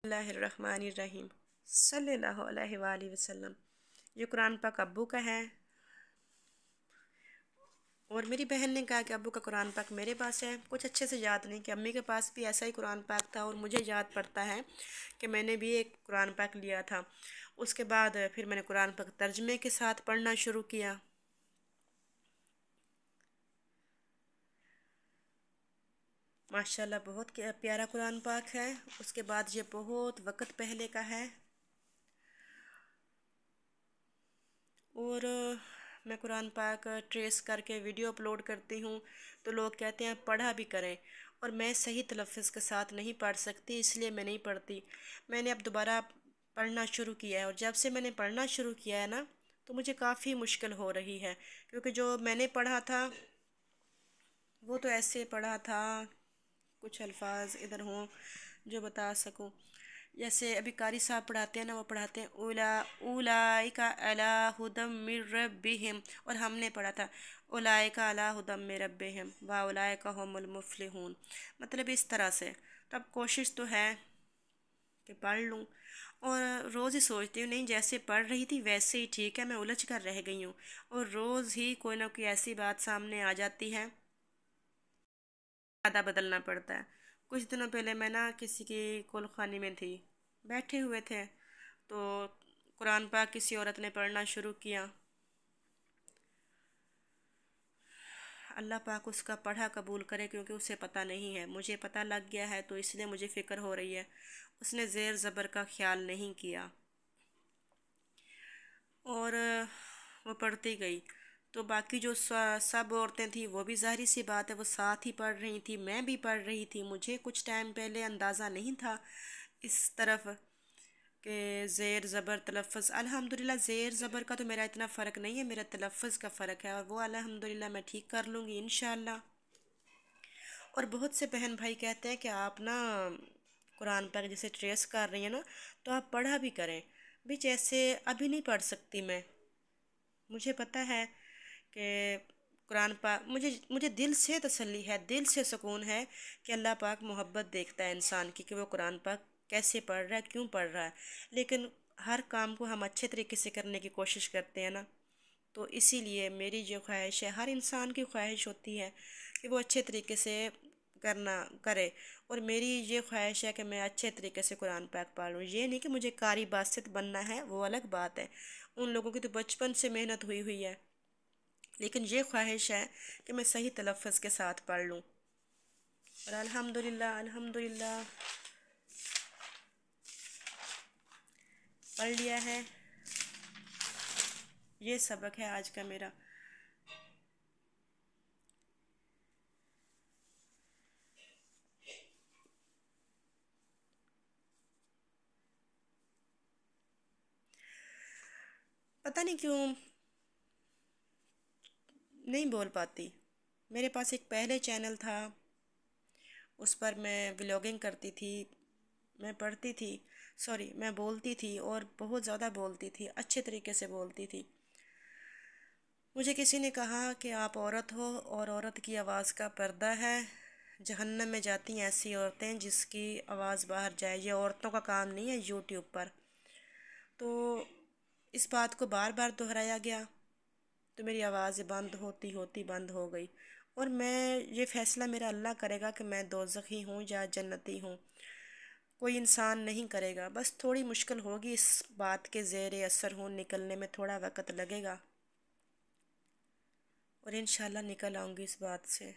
बिस्मिल्लाहिर्रहमानिर्रहीम सल्लल्लाहु अलैहि वसल्लम। ये कुरान पाक अब्बू का है और मेरी बहन ने कहा कि अब्बू का कुरान पाक मेरे पास है। कुछ अच्छे से याद नहीं कि अम्मी के पास भी ऐसा ही कुरान पाक था और मुझे याद पड़ता है कि मैंने भी एक कुरान पाक लिया था। उसके बाद फिर मैंने कुरान पाक तर्जमे के साथ पढ़ना शुरू किया। माशाल्लाह बहुत प्यारा कुरान पाक है। उसके बाद ये बहुत वक्त पहले का है और मैं कुरान पाक ट्रेस करके वीडियो अपलोड करती हूँ तो लोग कहते हैं पढ़ा भी करें, और मैं सही तलफ़्फ़ुज़ के साथ नहीं पढ़ सकती, इसलिए मैं नहीं पढ़ती। मैंने अब दोबारा पढ़ना शुरू किया है और जब से मैंने पढ़ना शुरू किया है ना तो मुझे काफ़ी मुश्किल हो रही है, क्योंकि जो मैंने पढ़ा था वो तो ऐसे पढ़ा था कुछ अल्फाज इधर हों जो बता सकूं। जैसे अभी कारी साहब पढ़ाते हैं ना, वो पढ़ाते हैं उलाइका अला हुदम मिर रब्बिहिम, और हमने पढ़ा था उलाइका अला हुदम मिर रब्बिहिम व उलाइका हुमुल मुफ्लिहून। मतलब इस तरह से। तब कोशिश तो है कि पढ़ लूँ, और रोज़ ही सोचती हूँ नहीं जैसे पढ़ रही थी वैसे ही ठीक है, मैं उलझ कर रह गई हूँ। और रोज़ ही कोई ना कोई ऐसी बात सामने आ जाती है, ज़्यादा बदलना पड़ता है। कुछ दिनों पहले मैं ना किसी की कुलखानी में थी, बैठे हुए थे तो कुरान पाक किसी औरत ने पढ़ना शुरू किया। अल्लाह पाक उसका पढ़ा कबूल करे, क्योंकि उसे पता नहीं है, मुझे पता लग गया है तो इसलिए मुझे फ़िक्र हो रही है। उसने ज़ेर ज़बर का ख्याल नहीं किया और वो पढ़ती गई। तो बाकी जो सब औरतें थी वो भी ज़ाहिर सी बात है वो साथ ही पढ़ रही थी, मैं भी पढ़ रही थी। मुझे कुछ टाइम पहले अंदाज़ा नहीं था इस तरफ के ज़ेर ज़बर तलफ़्फ़ुज़। अल्हम्दुलिल्लाह ज़ेर ज़बर का तो मेरा इतना फ़र्क नहीं है, मेरा तलफ़्फ़ुज़ का फ़र्क है, और वो अल्हम्दुलिल्लाह मैं ठीक कर लूँगी इंशाअल्लाह। और बहुत से बहन भाई कहते हैं कि आप ना कुरान पाक जैसे ट्रेस कर रही हैं ना तो आप पढ़ा भी करें। भी जैसे अभी नहीं पढ़ सकती मैं, मुझे पता है कि कुरान पाक मुझे मुझे दिल से तसल्ली है, दिल से सुकून है कि अल्लाह पाक मोहब्बत देखता है इंसान की कि वो कुरान पाक कैसे पढ़ रहा है, क्यों पढ़ रहा है। लेकिन हर काम को हम अच्छे तरीके से करने की कोशिश करते हैं ना, तो इसीलिए मेरी जो ख्वाहिश है, हर इंसान की ख्वाहिश होती है कि वो अच्छे तरीके से करना करे, और मेरी ये ख्वाहिश है कि मैं अच्छे तरीके से कुरान पाक पढ़ लूँ। ये नहीं कि मुझे कारी बासित बनना है, वो अलग बात है, उन लोगों की तो बचपन से मेहनत हुई हुई है। लेकिन ये ख्वाहिश है कि मैं सही तलफ़्फ़ुज़ के साथ पढ़ लूँ, और अल्हम्दुलिल्लाह अल्हम्दुलिल्लाह पढ़ लिया है। ये सबक है आज का मेरा। पता नहीं क्यों नहीं बोल पाती। मेरे पास एक पहले चैनल था, उस पर मैं व्लॉगिंग करती थी, मैं पढ़ती थी, सॉरी मैं बोलती थी, और बहुत ज़्यादा बोलती थी, अच्छे तरीके से बोलती थी। मुझे किसी ने कहा कि आप औरत हो और औरत की आवाज़ का पर्दा है, जहन्नम में जाती हैं ऐसी औरतें जिसकी आवाज़ बाहर जाए, ये औरतों का काम नहीं है यूट्यूब पर। तो इस बात को बार बार दोहराया गया तो मेरी आवाज़ बंद होती होती बंद हो गई। और मैं ये फ़ैसला मेरा अल्लाह करेगा कि मैं दोज़खी हूँ या जन्नती हूँ, कोई इंसान नहीं करेगा। बस थोड़ी मुश्किल होगी इस बात के ज़ेर असर हूँ, निकलने में थोड़ा वक्त लगेगा, और इंशाल्लाह निकल आऊँगी इस बात से।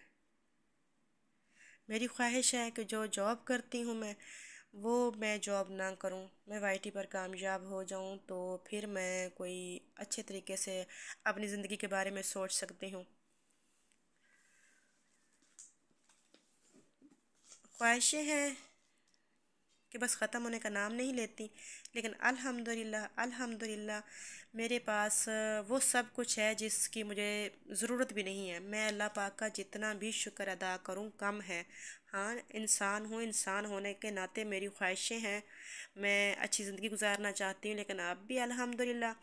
मेरी ख्वाहिश है कि जो जॉब करती हूँ मैं जॉब ना करूँ, मैं वाईटी पर कामयाब हो जाऊँ तो फिर मैं कोई अच्छे तरीके से अपनी ज़िंदगी के बारे में सोच सकती हूँ। ख्वाहिशें हैं कि बस ख़त्म होने का नाम नहीं लेती, लेकिन अल्हम्दुलिल्लाह अल्हम्दुलिल्लाह मेरे पास वो सब कुछ है जिसकी मुझे ज़रूरत भी नहीं है। मैं अल्लाह पाक का जितना भी शुक्र अदा करूँ कम है। हाँ, इंसान हूँ, इंसान होने के नाते मेरी ख्वाहिशें हैं, मैं अच्छी ज़िंदगी गुजारना चाहती हूँ, लेकिन अब भी अल्हम्दुलिल्लाह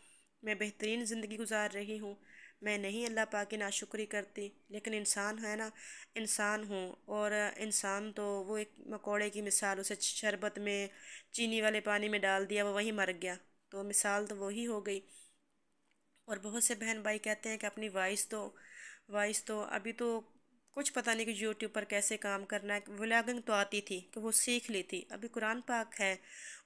मैं बेहतरीन ज़िंदगी गुजार रही हूँ। मैं नहीं अल्लाह पाक की नाशुक्री करती, लेकिन इंसान है ना, इंसान हूँ। और इंसान तो वो एक मकोड़े की मिसाल, उसे शरबत में चीनी वाले पानी में डाल दिया, वो वहीं मर गया। तो मिसाल तो वही हो गई। और बहुत से बहन भाई कहते हैं कि अपनी वॉइस तो अभी तो कुछ पता नहीं कि यूट्यूब पर कैसे काम करना है। व्लॉगिंग तो आती थी कि वो सीख ली थी, अभी कुरान पाक है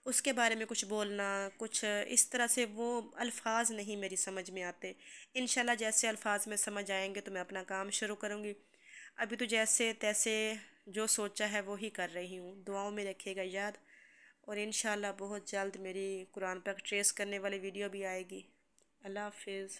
उसके बारे में कुछ बोलना, कुछ इस तरह से वो अल्फाज नहीं मेरी समझ में आते। इंशाल्लाह जैसे अल्फाज में समझ आएंगे तो मैं अपना काम शुरू करूँगी। अभी तो जैसे तैसे जो सोचा है वो ही कर रही हूँ। दुआओं में रखिएगा याद। और इंशाल्लाह बहुत जल्द मेरी कुरान पाक ट्रेस करने वाली वीडियो भी आएगी। अल्लाह हाफिज़।